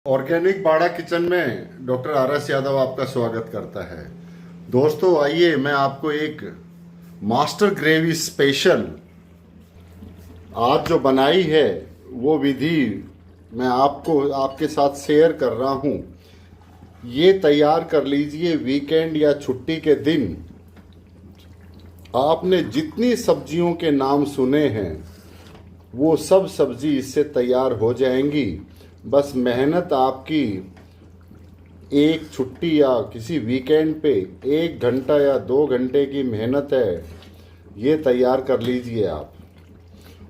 Organic बाड़ा kitchen में doctor R S. Yadav आपका स्वागत करता है। दोस्तों आइए मैं आपको एक मास्टर ग्रेवी स्पेशल आज जो बनाई है वो विधि मैं आपको आपके साथ शेयर कर रहा हूँ। ये तैयार कर लीजिए वीकेंड या छुट्टी के दिन। आपने जितनी सब्जियों के नाम सुने हैं वो सब सब्जी इससे तैयार हो जाएंगी। बस मेहनत आपकी एक छुट्टी या किसी वीकेंड पे 1 घंटा या 2 घंटे की मेहनत है। ये तैयार कर लीजिए आप।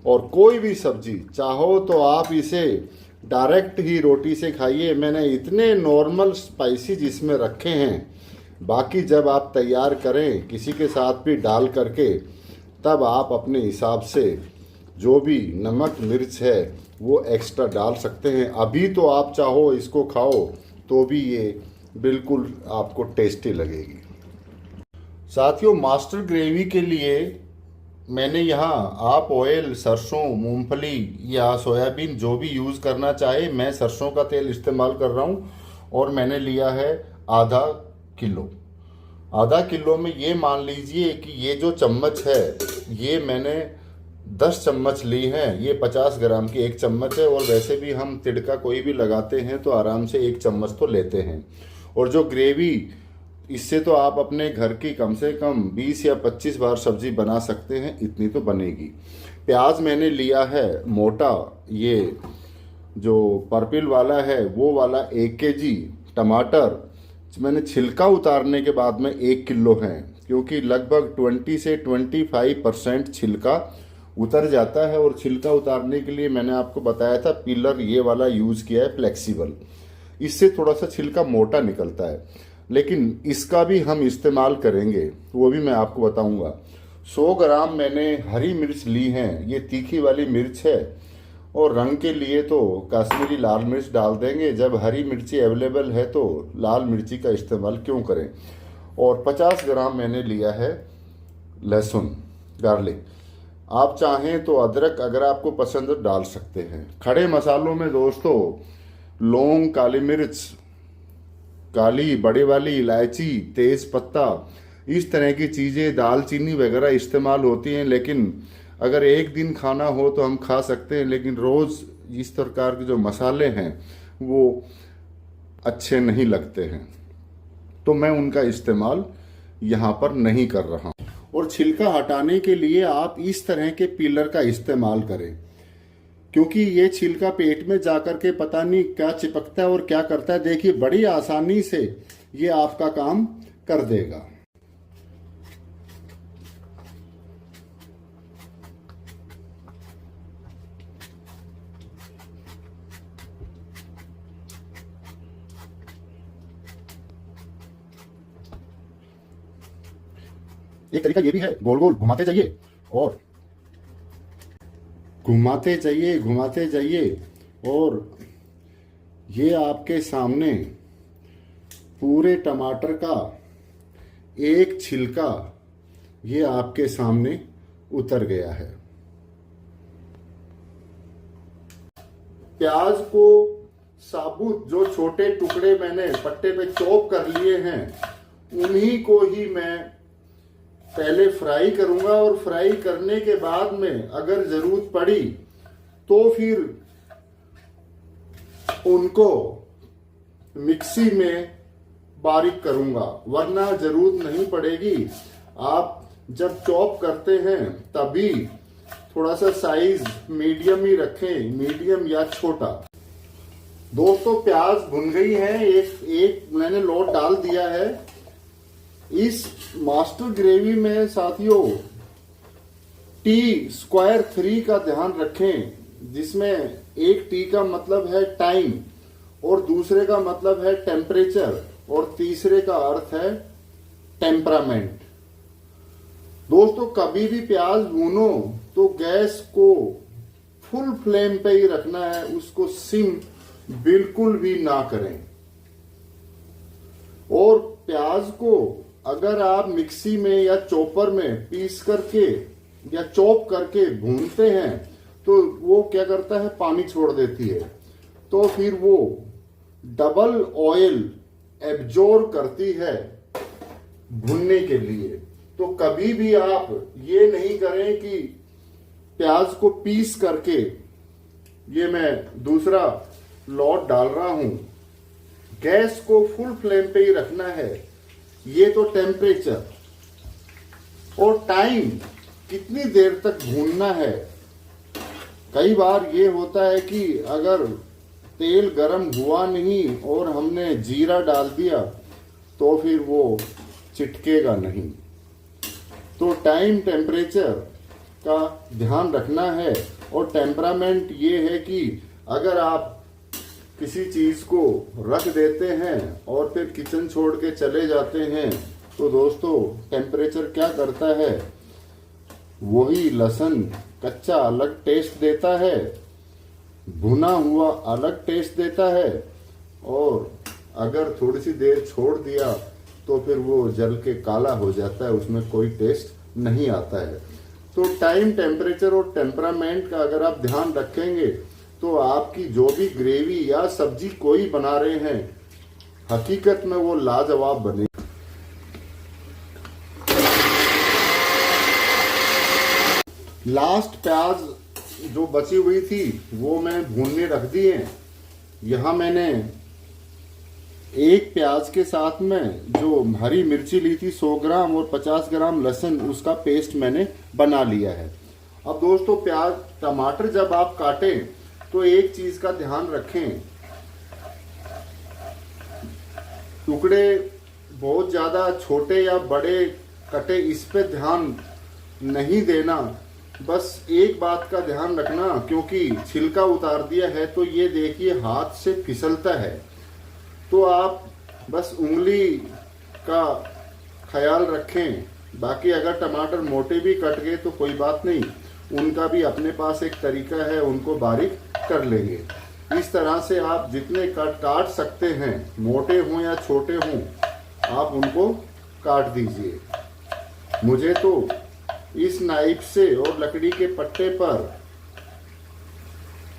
और कोई भी सब्जी चाहो तो आप इसे डायरेक्ट ही रोटी से खाइए। मैंने इतने नॉर्मल स्पाइसेस इसमें रखे हैं, बाकी जब आप तैयार करें किसी के साथ भी डाल करके तब आप अपने हिसाब से जो भी नमक मिर्च है वो एक्स्ट्रा डाल सकते हैं। अभी तो आप चाहो इसको खाओ तो भी ये बिल्कुल आपको टेस्टी लगेगी। साथियों, मास्टर ग्रेवी के लिए मैंने यहाँ आप ऑयल सरसों, मूंगफली या सोयाबीन जो भी यूज़ करना चाहे, मैं सरसों का तेल इस्तेमाल कर रहा हूँ और मैंने लिया है आधा किलो। आधा किलो में ये मान लीजिए कि ये जो चम्मच है ये मैंने 10 चम्मच ली हैं। ये 50 ग्राम की एक चम्मच है और वैसे भी हम तिड़का कोई भी लगाते हैं तो आराम से 1 चम्मच तो लेते हैं। और जो ग्रेवी, इससे तो आप अपने घर की कम से कम 20 या 25 बार सब्जी बना सकते हैं, इतनी तो बनेगी। प्याज मैंने लिया है मोटा, ये जो पर्पल वाला है वो वाला 1 केजी। टमाटर मैंने छिलका उतारने के बाद में 1 किलो है, क्योंकि लगभग 20 से 25% छिलका उतर जाता है। और छिलका उतारने के लिए मैंने आपको बताया था पीलर ये वाला यूज़ किया है, फ्लेक्सिबल। इससे थोड़ा सा छिलका मोटा निकलता है, लेकिन इसका भी हम इस्तेमाल करेंगे, वो भी मैं आपको बताऊंगा। 100 ग्राम मैंने हरी मिर्च ली हैं, ये तीखी वाली मिर्च है। और रंग के लिए तो कश्मीरी लाल मिर्च डाल देंगे, जब हरी मिर्ची अवेलेबल है तो लाल मिर्ची का इस्तेमाल क्यों करें। और 50 ग्राम मैंने लिया है लहसुन, गार्लिक। आप चाहें तो अदरक अगर आपको पसंद डाल सकते हैं। खड़े मसालों में दोस्तों लौंग, काली मिर्च, काली बड़ी वाली इलायची, तेज पत्ता, इस तरह की चीज़ें, दालचीनी वगैरह इस्तेमाल होती हैं। लेकिन अगर एक दिन खाना हो तो हम खा सकते हैं, लेकिन रोज़ इस प्रकार के जो मसाले हैं वो अच्छे नहीं लगते हैं, तो मैं उनका इस्तेमाल यहाँ पर नहीं कर रहा हूँ। और छिलका हटाने के लिए आप इस तरह के पीलर का इस्तेमाल करें, क्योंकि ये छिलका पेट में जाकर के पता नहीं क्या चिपकता है और क्या करता है। देखिए बड़ी आसानी से ये आपका काम कर देगा। एक तरीका ये भी है, गोल गोल घुमाते जाइए और घुमाते जाइए, घुमाते जाइए, और ये आपके सामने पूरे टमाटर का एक छिलका ये आपके सामने उतर गया है। प्याज को साबुत जो छोटे टुकड़े मैंने पट्टे पे चॉप कर लिए हैं, उन्हीं को ही मैं पहले फ्राई करूंगा। और फ्राई करने के बाद में अगर जरूरत पड़ी तो फिर उनको मिक्सी में बारीक करूंगा, वरना जरूरत नहीं पड़ेगी। आप जब चॉप करते हैं तभी थोड़ा सा साइज मीडियम ही रखें, मीडियम या छोटा। दोस्तों प्याज भुन गई है, एक मैंने लोट डाल दिया है। इस मास्टर ग्रेवी में साथियों T²3 का ध्यान रखें, जिसमें एक T का मतलब है टाइम, और दूसरे का मतलब है टेम्परेचर, और तीसरे का अर्थ है टेम्परामेंट। दोस्तों कभी भी प्याज भूनो तो गैस को फुल फ्लेम पे ही रखना है, उसको सिम बिल्कुल भी ना करें। और प्याज को अगर आप मिक्सी में या चॉपर में पीस करके या चॉप करके भूनते हैं तो वो क्या करता है, पानी छोड़ देती है। तो फिर वो डबल ऑयल एब्जॉर्ब करती है भुनने के लिए। तो कभी भी आप ये नहीं करें कि प्याज को पीस करके, ये मैं दूसरा लॉट डाल रहा हूं, गैस को फुल फ्लेम पे ही रखना है। ये तो टेम्परेचर और टाइम कितनी देर तक भूनना है। कई बार ये होता है कि अगर तेल गरम हुआ नहीं और हमने जीरा डाल दिया तो फिर वो चिटकेगा नहीं। तो टाइम टेम्परेचर का ध्यान रखना है। और टेम्परामेंट ये है कि अगर आप किसी चीज़ को रख देते हैं और फिर किचन छोड़ के चले जाते हैं तो दोस्तों टेम्परेचर क्या करता है, वही लहसुन कच्चा अलग टेस्ट देता है, भुना हुआ अलग टेस्ट देता है, और अगर थोड़ी सी देर छोड़ दिया तो फिर वो जल के काला हो जाता है, उसमें कोई टेस्ट नहीं आता है। तो टाइम, टेम्परेचर और टेम्परामेंट का अगर आप ध्यान रखेंगे तो आपकी जो भी ग्रेवी या सब्जी कोई बना रहे हैं, हकीकत में वो लाजवाब बने। लास्ट प्याज जो बची हुई थी वो मैं भूनने रख दी है। यहाँ मैंने एक प्याज के साथ में जो हरी मिर्ची ली थी 100 ग्राम और 50 ग्राम लहसुन, उसका पेस्ट मैंने बना लिया है। अब दोस्तों प्याज टमाटर जब आप काटें तो एक चीज का ध्यान रखें, टुकड़े बहुत ज्यादा छोटे या बड़े कटे इस पे ध्यान नहीं देना। बस एक बात का ध्यान रखना, क्योंकि छिलका उतार दिया है तो ये देखिए हाथ से फिसलता है, तो आप बस उंगली का ख्याल रखें। बाकी अगर टमाटर मोटे भी कट गए तो कोई बात नहीं, उनका भी अपने पास एक तरीका है, उनको बारीक कर लेंगे। इस तरह से आप जितने काट सकते हैं, मोटे हों या छोटे हों, आप उनको काट दीजिए। मुझे तो इस नाइफ से और लकड़ी के पट्टे पर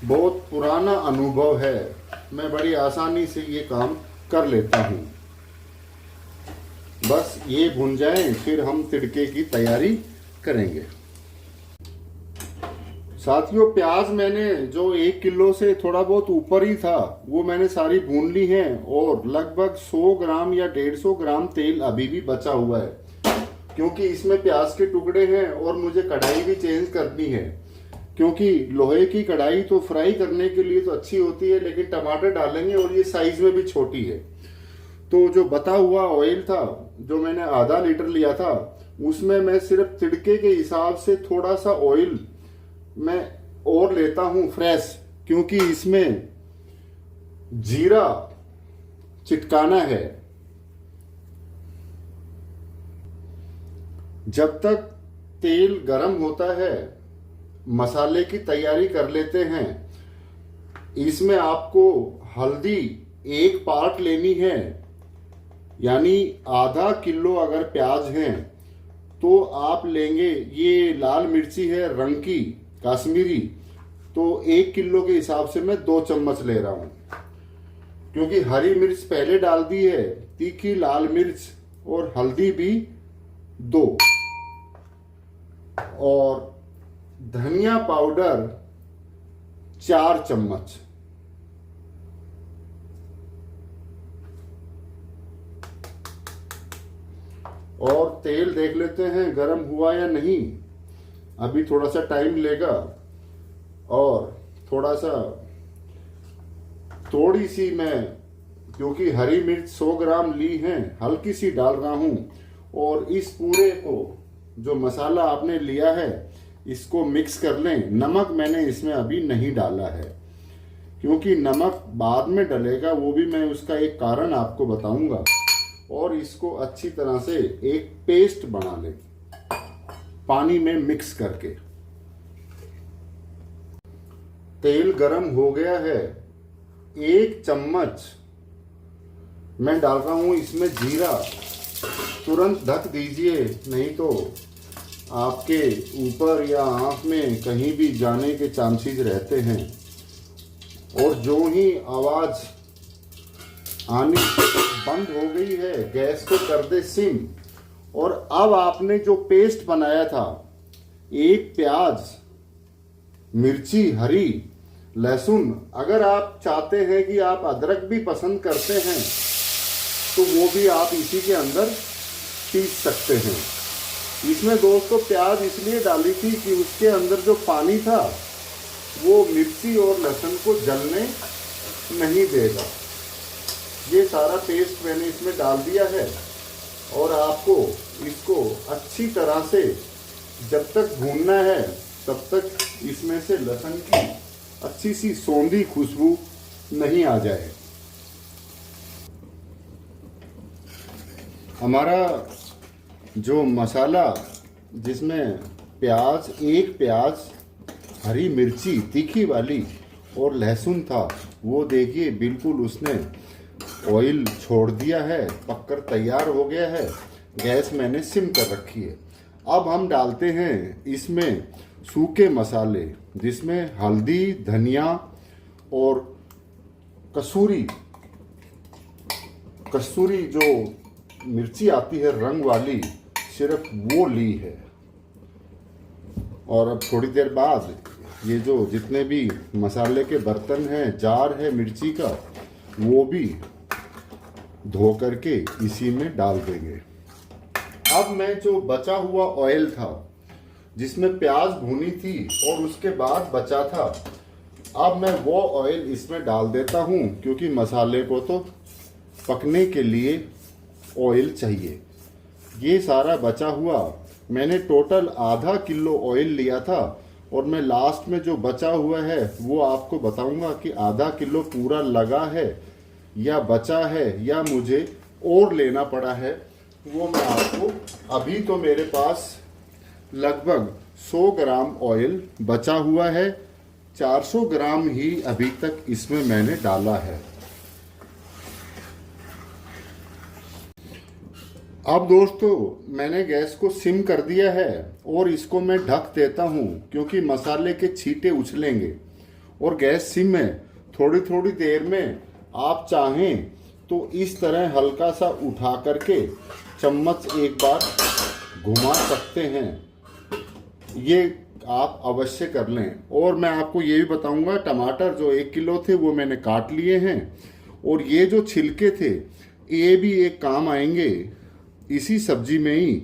बहुत पुराना अनुभव है, मैं बड़ी आसानी से ये काम कर लेता हूँ। बस ये भुन जाएं फिर हम तिड़के की तैयारी करेंगे। साथियों प्याज मैंने जो 1 किलो से थोड़ा बहुत ऊपर ही था वो मैंने सारी भून ली है, और लगभग 100 ग्राम या 150 ग्राम तेल अभी भी बचा हुआ है, क्योंकि इसमें प्याज के टुकड़े हैं और मुझे कढ़ाई भी चेंज करनी है। क्योंकि लोहे की कढ़ाई तो फ्राई करने के लिए तो अच्छी होती है, लेकिन टमाटर डालेंगे और ये साइज में भी छोटी है। तो जो बता हुआ ऑयल था जो मैंने आधा लीटर लिया था, उसमें मैं सिर्फ तिड़के के हिसाब से थोड़ा सा ऑयल मैं और लेता हूं फ्रेश, क्योंकि इसमें जीरा चिटकाना है। जब तक तेल गरम होता है मसाले की तैयारी कर लेते हैं। इसमें आपको हल्दी 1 पार्ट लेनी है, यानी आधा किलो अगर प्याज हैं तो आप लेंगे, ये लाल मिर्ची है रंग की कश्मीरी, तो 1 किलो के हिसाब से मैं 2 चम्मच ले रहा हूं, क्योंकि हरी मिर्च पहले डाल दी है, तीखी लाल मिर्च और हल्दी भी 2, और धनिया पाउडर 4 चम्मच। और तेल देख लेते हैं गरम हुआ या नहीं, अभी थोड़ा सा टाइम लेगा। और थोड़ी सी मैं, क्योंकि हरी मिर्च 100 ग्राम ली है, हल्की सी डाल रहा हूं। और इस पूरे को जो मसाला आपने लिया है इसको मिक्स कर लें। नमक मैंने इसमें अभी नहीं डाला है, क्योंकि नमक बाद में डलेगा, वो भी मैं उसका एक कारण आपको बताऊंगा। और इसको अच्छी तरह से एक पेस्ट बना लें पानी में मिक्स करके। तेल गरम हो गया है, 1 चम्मच मैं डाल रहा हूं इसमें जीरा। तुरंत ढक दीजिए, नहीं तो आपके ऊपर या आंख में कहीं भी जाने के चांसेस रहते हैं। और जो ही आवाज आनी बंद हो गई है, गैस को कर दे सिम। और अब आपने जो पेस्ट बनाया था, एक प्याज, मिर्ची हरी, लहसुन, अगर आप चाहते हैं कि आप अदरक भी पसंद करते हैं तो वो भी आप इसी के अंदर पीस सकते हैं। इसमें दोस्तों प्याज इसलिए डाली थी कि उसके अंदर जो पानी था वो मिर्ची और लहसुन को जलने नहीं देगा। ये सारा पेस्ट मैंने इसमें डाल दिया है और आपको इसको अच्छी तरह से जब तक भूनना है तब तक इसमें से लहसुन की अच्छी सी सौंधी खुशबू नहीं आ जाए। हमारा जो मसाला, जिसमें प्याज, एक प्याज, हरी मिर्ची तीखी वाली और लहसुन था, वो देखिए बिल्कुल उसने ऑयल छोड़ दिया है, पककर तैयार हो गया है। गैस मैंने सिम कर रखी है। अब हम डालते हैं इसमें सूखे मसाले, जिसमें हल्दी, धनिया और कसूरी जो मिर्ची आती है रंग वाली, सिर्फ वो ली है। और अब थोड़ी देर बाद ये जो जितने भी मसाले के बर्तन हैं, जार है मिर्ची का, वो भी धो करके इसी में डाल देंगे। अब मैं जो बचा हुआ ऑयल था, जिसमें प्याज भुनी थी और उसके बाद बचा था, अब मैं वो ऑयल इसमें डाल देता हूँ, क्योंकि मसाले को तो पकने के लिए ऑयल चाहिए। ये सारा बचा हुआ मैंने टोटल आधा किलो ऑयल लिया था और मैं लास्ट में जो बचा हुआ है वो आपको बताऊंगा कि आधा किलो पूरा लगा है या बचा है या मुझे और लेना पड़ा है, वो मैं आपको। अभी तो मेरे पास लगभग 100 ग्राम ऑयल बचा हुआ है, 400 ग्राम ही अभी तक इसमें मैंने डाला है। अब दोस्तों मैंने गैस को सिम कर दिया है और इसको मैं ढक देता हूँ, क्योंकि मसाले के छींटे उछलेंगे और गैस सिम है। थोड़ी थोड़ी देर में आप चाहें तो इस तरह हल्का सा उठा करके चम्मच एक बार घुमा सकते हैं, ये आप अवश्य कर लें। और मैं आपको ये भी बताऊंगा, टमाटर जो 1 किलो थे वो मैंने काट लिए हैं, और ये जो छिलके थे ये भी एक काम आएंगे इसी सब्जी में ही,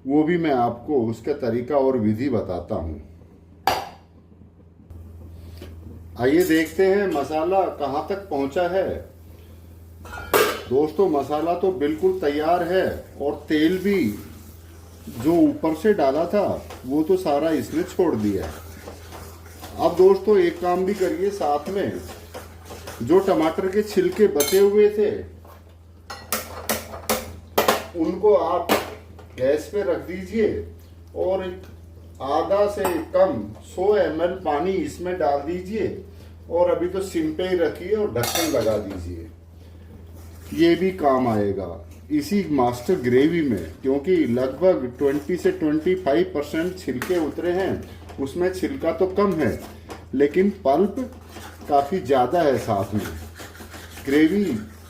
वो भी मैं आपको उसका तरीका और विधि बताता हूँ। आइए देखते हैं मसाला कहाँ तक पहुँचा है। दोस्तों मसाला तो बिल्कुल तैयार है और तेल भी जो ऊपर से डाला था वो तो सारा इसने छोड़ दिया है। अब दोस्तों एक काम भी करिए, साथ में जो टमाटर के छिलके बचे हुए थे उनको आप गैस पे रख दीजिए और आधा से कम 100 ml पानी इसमें डाल दीजिए और अभी तो सिम पे ही रखिए और ढक्कन लगा दीजिए। ये भी काम आएगा इसी मास्टर ग्रेवी में, क्योंकि लगभग 20 से 25% छिलके उतरे हैं। उसमें छिलका तो कम है लेकिन पल्प काफ़ी ज़्यादा है साथ में। ग्रेवी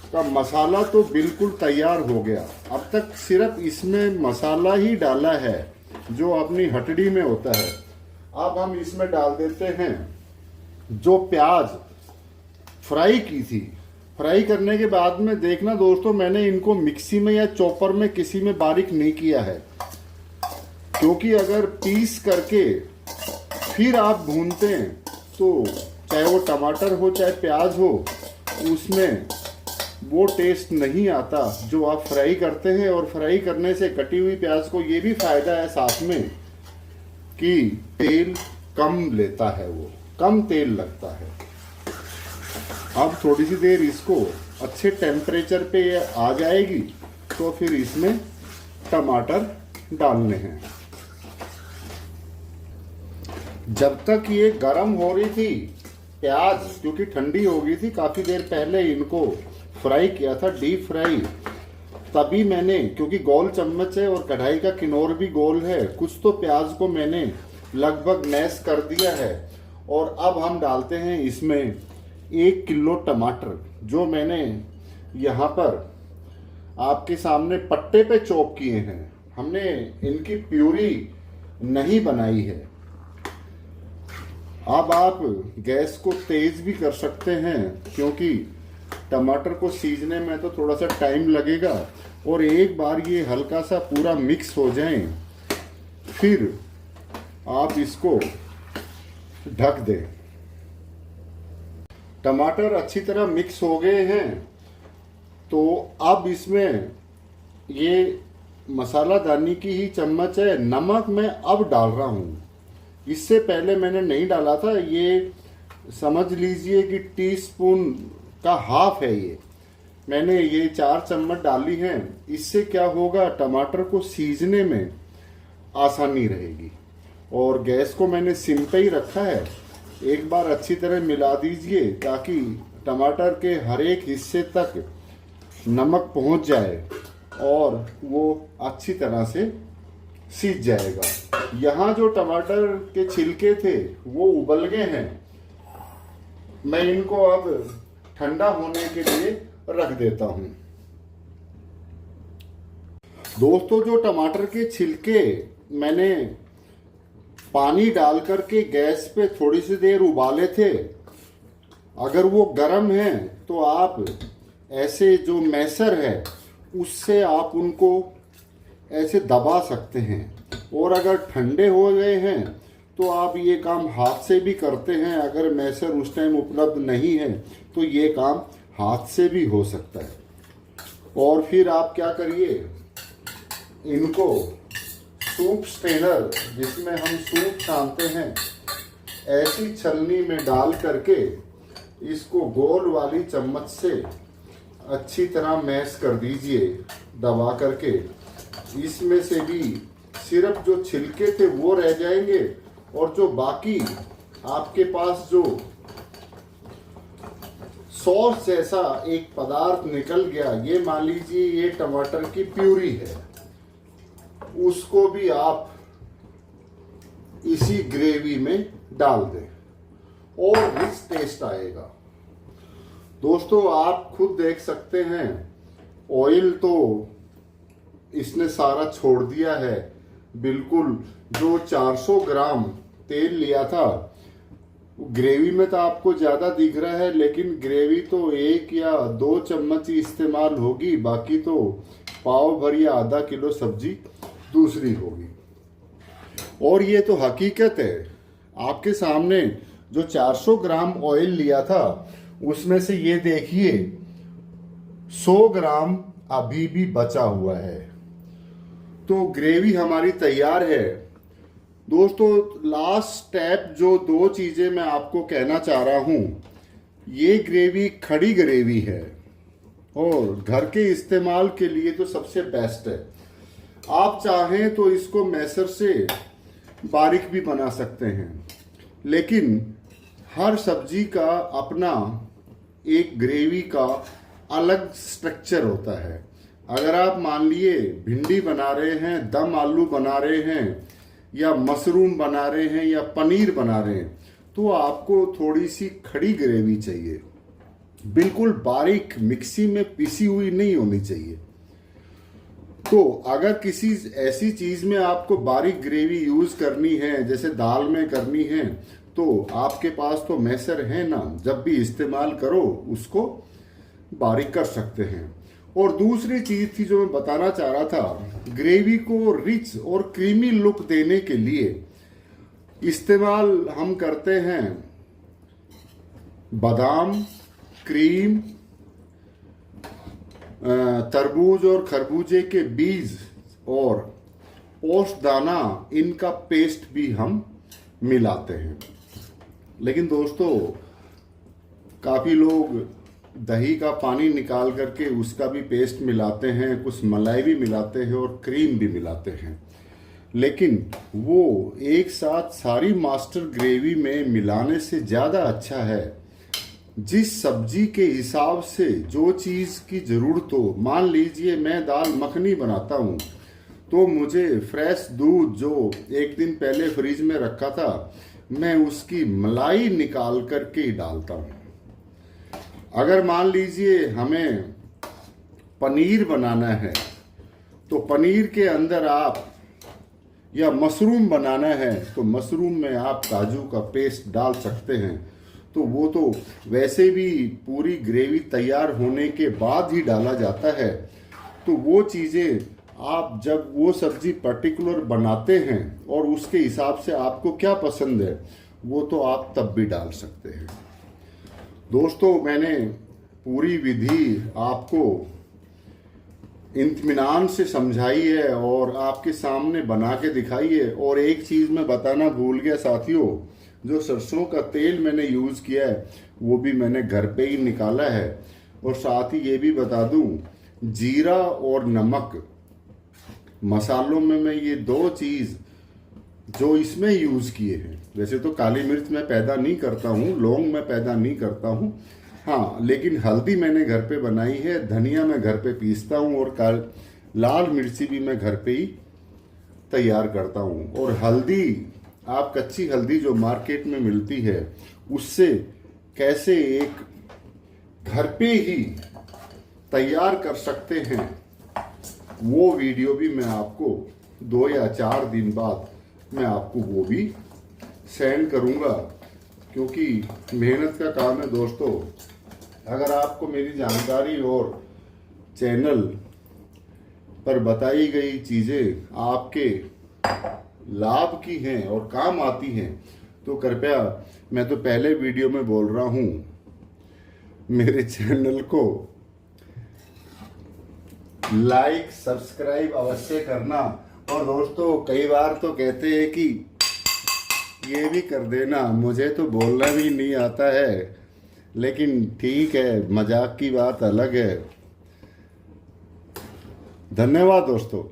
का मसाला तो बिल्कुल तैयार हो गया। अब तक सिर्फ इसमें मसाला ही डाला है जो अपनी हटड़ी में होता है। अब हम इसमें डाल देते हैं जो प्याज फ्राई की थी। फ्राई करने के बाद में देखना दोस्तों, मैंने इनको मिक्सी में या चॉपर में किसी में बारीक नहीं किया है, क्योंकि अगर पीस करके फिर आप भूनते हैं तो चाहे वो टमाटर हो चाहे प्याज हो, उसमें वो टेस्ट नहीं आता जो आप फ्राई करते हैं। और फ्राई करने से कटी हुई प्याज को ये भी फायदा है साथ में कि तेल कम लेता है, वो कम तेल लगता है। अब थोड़ी सी देर इसको अच्छे टेम्परेचर पे आ जाएगी तो फिर इसमें टमाटर डालने हैं। जब तक ये गर्म हो रही थी प्याज, क्योंकि ठंडी हो गई थी, काफ़ी देर पहले इनको फ्राई किया था, डीप फ्राई, तभी मैंने, क्योंकि गोल चम्मच है और कढ़ाई का किनोर भी गोल है, कुछ तो प्याज को मैंने लगभग मैश कर दिया है। और अब हम डालते हैं इसमें 1 किलो टमाटर जो मैंने यहाँ पर आपके सामने पट्टे पे चॉप किए हैं। हमने इनकी प्यूरी नहीं बनाई है। अब आप गैस को तेज भी कर सकते हैं, क्योंकि टमाटर को सीजने में तो थोड़ा सा टाइम लगेगा। और एक बार ये हल्का सा पूरा मिक्स हो जाए, फिर आप इसको ढक दें। टमाटर अच्छी तरह मिक्स हो गए हैं, तो अब इसमें ये मसालादानी की ही चम्मच है, नमक मैं अब डाल रहा हूँ। इससे पहले मैंने नहीं डाला था। ये समझ लीजिए कि टीस्पून का हाफ है ये। मैंने ये 4 चम्मच डाली हैं। इससे क्या होगा, टमाटर को सीजने में आसानी रहेगी। और गैस को मैंने सिम पे ही रखा है। एक बार अच्छी तरह मिला दीजिए ताकि टमाटर के हर एक हिस्से तक नमक पहुंच जाए और वो अच्छी तरह से सीज जाएगा। यहाँ जो टमाटर के छिलके थे वो उबल गए हैं। मैं इनको अब ठंडा होने के लिए रख देता हूँ। दोस्तों, जो टमाटर के छिलके मैंने पानी डाल करके गैस पे थोड़ी सी देर उबाले थे, अगर वो गर्म है तो आप ऐसे जो मैसर है उससे आप उनको ऐसे दबा सकते हैं। और अगर ठंडे हो गए हैं तो आप ये काम हाथ से भी करते हैं। अगर मैसर उस टाइम उपलब्ध नहीं है तो ये काम हाथ से भी हो सकता है। और फिर आप क्या करिए, इनको सूप स्ट्रेनर, जिसमें हम सूप छानते हैं, ऐसी छलनी में डाल करके इसको गोल वाली चम्मच से अच्छी तरह मैश कर दीजिए दबा करके। इसमें से भी सिर्फ जो छिलके थे वो रह जाएंगे और जो बाकी आपके पास जो सॉस जैसा एक पदार्थ निकल गया, ये मान लीजिए ये टमाटर की प्यूरी है, उसको भी आप इसी ग्रेवी में डाल दें और रिच टेस्ट आएगा। दोस्तों, आप खुद देख सकते हैं, ऑयल तो इसने सारा छोड़ दिया है बिल्कुल। जो 400 ग्राम तेल लिया था, ग्रेवी में तो आपको ज़्यादा दिख रहा है, लेकिन ग्रेवी तो 1 या 2 चम्मच ही इस्तेमाल होगी। बाकी तो पाव भर या आधा किलो सब्जी दूसरी होगी। और ये तो हकीकत है, आपके सामने जो 400 ग्राम ऑयल लिया था उसमें से ये देखिए 100 ग्राम अभी भी बचा हुआ है। तो ग्रेवी हमारी तैयार है। दोस्तों, लास्ट स्टेप जो 2 चीज़ें मैं आपको कहना चाह रहा हूँ, ये ग्रेवी खड़ी ग्रेवी है और घर के इस्तेमाल के लिए तो सबसे बेस्ट है। आप चाहें तो इसको मैसर से बारीक भी बना सकते हैं, लेकिन हर सब्जी का अपना एक ग्रेवी का अलग स्ट्रक्चर होता है। अगर आप मान लिए भिंडी बना रहे हैं, दम आलू बना रहे हैं, या मशरूम बना रहे हैं, या पनीर बना रहे हैं, तो आपको थोड़ी सी खड़ी ग्रेवी चाहिए। बिल्कुल बारीक मिक्सी में पिसी हुई नहीं होनी चाहिए। तो अगर किसी ऐसी चीज में आपको बारीक ग्रेवी यूज करनी है, जैसे दाल में करनी है, तो आपके पास तो मैसर है ना, जब भी इस्तेमाल करो उसको बारीक कर सकते हैं। और दूसरी चीज थी जो मैं बताना चाह रहा था, ग्रेवी को रिच और क्रीमी लुक देने के लिए इस्तेमाल हम करते हैं बादाम, क्रीम, तरबूज और खरबूजे के बीज और पोस्तदाना, इनका पेस्ट भी हम मिलाते हैं। लेकिन दोस्तों, काफ़ी लोग दही का पानी निकाल करके उसका भी पेस्ट मिलाते हैं, कुछ मलाई भी मिलाते हैं और क्रीम भी मिलाते हैं। लेकिन वो एक साथ सारी मास्टर ग्रेवी में मिलाने से ज़्यादा अच्छा है जिस सब्जी के हिसाब से जो चीज़ की ज़रूरत हो। मान लीजिए मैं दाल मखनी बनाता हूँ, तो मुझे फ्रेश दूध जो एक दिन पहले फ्रिज में रखा था, मैं उसकी मलाई निकाल करके ही डालता हूँ। अगर मान लीजिए हमें पनीर बनाना है तो पनीर के अंदर आप, या मशरूम बनाना है तो मशरूम में आप काजू का पेस्ट डाल सकते हैं। तो वो तो वैसे भी पूरी ग्रेवी तैयार होने के बाद ही डाला जाता है। तो वो चीज़ें आप जब वो सब्ज़ी पर्टिकुलर बनाते हैं और उसके हिसाब से आपको क्या पसंद है वो तो आप तब भी डाल सकते हैं। दोस्तों, मैंने पूरी विधि आपको इत्मीनान से समझाई है और आपके सामने बना के दिखाई है। और एक चीज़ मैं बताना भूल गया साथियों, जो सरसों का तेल मैंने यूज़ किया है वो भी मैंने घर पे ही निकाला है। और साथ ही ये भी बता दूं, जीरा और नमक मसालों में मैं ये दो चीज़ जो इसमें यूज़ किए हैं। वैसे तो काली मिर्च मैं पैदा नहीं करता हूँ, लौंग मैं पैदा नहीं करता हूँ, हाँ, लेकिन हल्दी मैंने घर पे बनाई है, धनिया मैं घर पे पीसता हूँ और लाल मिर्ची भी मैं घर पे ही तैयार करता हूँ। और हल्दी, आप कच्ची हल्दी जो मार्केट में मिलती है उससे कैसे एक घर पे ही तैयार कर सकते हैं वो वीडियो भी मैं आपको 2 या 4 दिन बाद मैं आपको वो भी सेंड करूँगा, क्योंकि मेहनत का काम है दोस्तों। अगर आपको मेरी जानकारी और चैनल पर बताई गई चीज़ें आपके लाभ की हैं और काम आती हैं तो कृपया, मैं तो पहले वीडियो में बोल रहा हूँ, मेरे चैनल को लाइक सब्सक्राइब अवश्य करना। और दोस्तों, कई बार तो कहते हैं कि ये भी कर देना, मुझे तो बोलना भी नहीं आता है, लेकिन ठीक है, मजाक की बात अलग है। धन्यवाद दोस्तों।